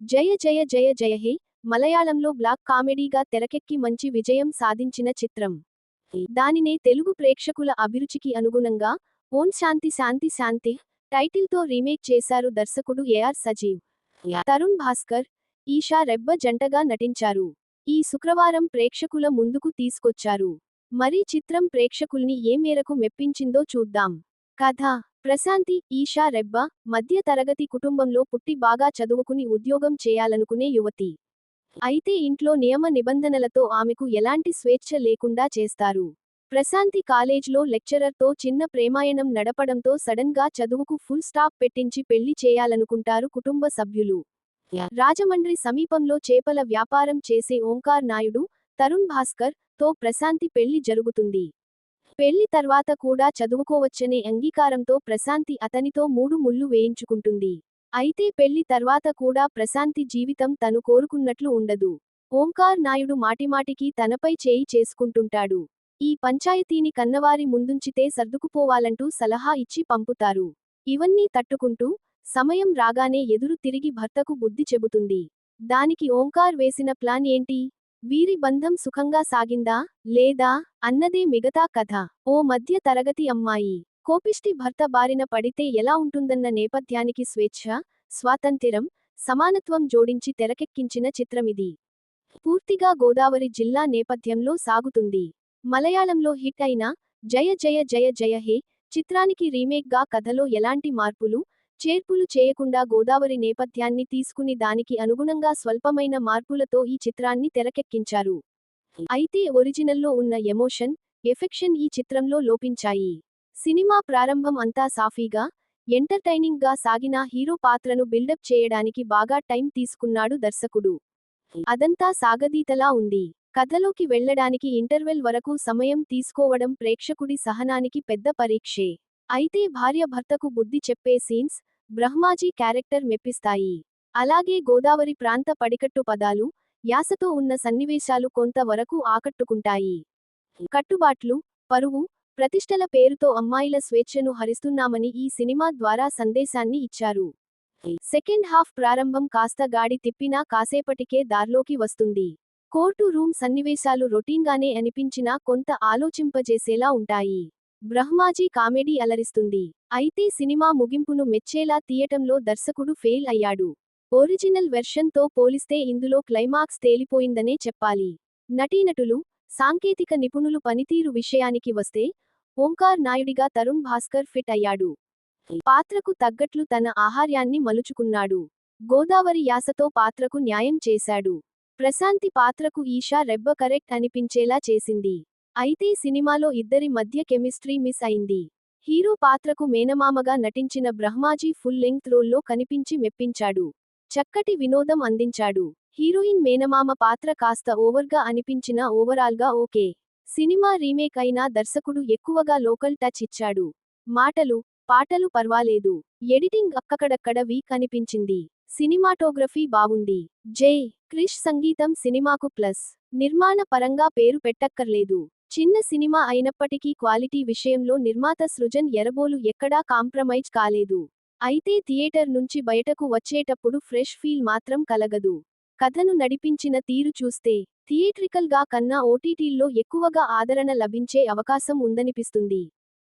జయ జయ జయ జయ హే మలయాళంలో బ్లాక్ కామెడీగా తెరకెక్కి మంచి విజయం సాధించిన చిత్రం. దానినే తెలుగు ప్రేక్షకుల అభిరుచికి అనుగుణంగా ఓం శాంతి శాంతి శాంతి టైటిల్తో రీమేక్ చేశారు దర్శకుడు ఏఆర్ సజీవ్. తరుణ్ భాస్కర్, ఈషా రెబ్బ జంటగా నటించారు. ఈ శుక్రవారం ప్రేక్షకుల ముందుకు తీసుకొచ్చారు. మరి చిత్రం ప్రేక్షకుల్ని ఏ మేరకు మెప్పించిందో చూద్దాం. కథ: ప్రశాంతి, ఈషా రెబ్బ మధ్య తరగతి కుటుంబంలో పుట్టి బాగా చదువుకుని ఉద్యోగం చేయాలనుకునే యువతి. అయితే ఇంట్లో నియమ నిబంధనలతో ఆమెకు ఎలాంటి స్వేచ్ఛ లేకుండా చేస్తారు. ప్రశాంతి కాలేజ్లో లెక్చరర్తో చిన్న ప్రేమాయణం నడపడంతో సడన్ గా చదువుకు ఫుల్ స్టాప్ పెట్టించి పెళ్లి చేయాలనుకుంటారు కుటుంబ సభ్యులు. రాజమండ్రి సమీపంలో చేపల వ్యాపారం చేసే ఓంకార్ నాయుడు, తరుణ్ భాస్కర్ తో ప్రశాంతి పెళ్లి జరుగుతుంది. పెళ్లి తర్వాత కూడా చదువుకోవచ్చనే అంగీకారంతో ప్రశాంతి అతనితో 3 ముళ్ళు వేయించుకుంటుంది. అయితే పెళ్లి తర్వాత కూడా ప్రశాంతి జీవితం తను కోరుకున్నట్లు ఉండదు. ఓంకార్ నాయుడు మాటిమాటికి తనపై చేయి చేసుకుంటుంటాడు. ఈ పంచాయతీని కన్నవారి ముందుంచితే సర్దుకుపోవాలంటూ సలహా ఇచ్చి పంపుతారు. ఇవన్నీ తట్టుకుంటూ సమయం రాగానే ఎదురు తిరిగి భర్తకు బుద్ధి చెబుతుంది. దానికి ఓంకార్ వేసిన ప్లాన్ ఏంటి? వీరి బంధం సుఖంగా సాగిందా లేదా అన్నదే మిగతా కథ. ఓ మధ్య తరగతి అమ్మాయి కోపిష్టి భర్త బారిన పడితే ఎలా ఉంటుందన్న నేపథ్యానికి స్వేచ్ఛ, స్వాతంత్ర్యం, సమానత్వం జోడించి తెరకెక్కించిన చిత్రమిది. పూర్తిగా గోదావరి జిల్లా నేపథ్యంలో సాగుతుంది. మలయాళంలో హిట్ అయిన జయ జయ జయ జయ హే చిత్రానికి రీమేక్గా కథలో ఎలాంటి మార్పులు, చేర్పులు చేయకుండా గోదావరి నేపథ్యాన్ని తీసుకుని దానికి అనుగుణంగా స్వల్పమైన మార్పులతో ఈ చిత్రాన్ని తెరకెక్కించారు. అయితే ఒరిజినల్లో ఉన్న ఎమోషన్, ఎఫెక్షన్ ఈ చిత్రంలో లోపించాయి. సినిమా ప్రారంభం అంతా సాఫీగా, ఎంటర్టైనింగ్ గా సాగినా హీరో పాత్రను బిల్డప్ చేయడానికి బాగా టైం తీసుకున్నాడు దర్శకుడు. అదంతా సాగదీతలా ఉంది. కథలోకి వెళ్లడానికి ఇంటర్వెల్ వరకు సమయం తీసుకోవడం ప్రేక్షకుడి సహనానికి పెద్ద పరీక్షే. అయితే భార్య భర్తకు బుద్ధి చెప్పే సీన్స్, బ్రహ్మాజీ క్యారెక్టర్ మెప్పిస్తాయి. అలాగే గోదావరి ప్రాంత పడికట్టు పదాలు, యాసతో ఉన్న సన్నివేశాలు కొంత వరకు ఆకట్టుకుంటాయి. కట్టుబాట్లు, పరువు, ప్రతిష్టల పేరుతో అమ్మాయిల స్వేచ్ఛను హరిస్తున్నామని ఈ సినిమా ద్వారా సందేశాన్ని ఇచ్చారు. సెకండ్ హాఫ్ ప్రారంభం కాస్త గాడి తిప్పినా కాసేపటికే దార్లోకి వస్తుంది. కోర్టు రూమ్ సన్నివేశాలు రొటీన్గానే అనిపించినా కొంత ఆలోచింపజేసేలా ఉంటాయి. బ్రహ్మాజీ కామెడీ అలరిస్తుంది. అయితే సినిమా ముగింపును మెచ్చేలా తీయటంలో దర్శకుడు ఫెయిల్ అయ్యాడు. ఒరిజినల్ వెర్షన్తో పోలిస్తే ఇందులో క్లైమాక్స్ తేలిపోయిందనే చెప్పాలి. నటీనటులు, సాంకేతిక నిపుణులు పనితీరు విషయానికి వస్తే ఓంకార్ నాయుడిగా తరుణ్ భాస్కర్ ఫిట్ అయ్యాడు. పాత్రకు తగ్గట్లు తన ఆహార్యాన్ని మలుచుకున్నాడు. గోదావరి యాసతో పాత్రకు న్యాయం చేశాడు. ప్రశాంతి పాత్రకు ఈషా రెబ్బ కరెక్ట్ అనిపించేలా చేసింది. అయితే సినిమాలో ఇద్దరి మధ్య కెమిస్ట్రీ మిస్ అయింది. హీరో పాత్రకు మేనమామగా నటించిన బ్రహ్మాజీ ఫుల్ లెంగ్త్ రోల్లో కనిపించి మెప్పించాడు. చక్కటి వినోదం అందించాడు. హీరోయిన్ మేనమామ పాత్ర కాస్త ఓవర్గా అనిపించినా ఓవరాల్గా ఓకే. సినిమా రీమేక్ అయినా దర్శకుడు ఎక్కువగా లోకల్ టచ్ ఇచ్చాడు. మాటలు, పాటలు పర్వాలేదు. ఎడిటింగ్ అక్కడక్కడ వీక్ అనిపించింది. సినిమాటోగ్రఫీ బావుంది. జై క్రిష్ సంగీతం సినిమాకు ప్లస్. నిర్మాణ పరంగా పేరు పెట్టక్కర్లేదు. చిన్న సినిమా అయినప్పటికీ క్వాలిటీ విషయంలో నిర్మాత సృజన్ ఎరబోలు ఎక్కడా కాంప్రమైజ్ కాలేదు. అయితే థియేటర్ నుంచి బయటకు వచ్చేటప్పుడు ఫ్రెష్ ఫీల్ మాత్రం కలగదు. కథను నడిపించిన తీరు చూస్తే థియేట్రికల్ గా కన్నా ఓటీటీల్లో ఎక్కువగా ఆదరణ లభించే అవకాశం ఉందనిపిస్తుంది.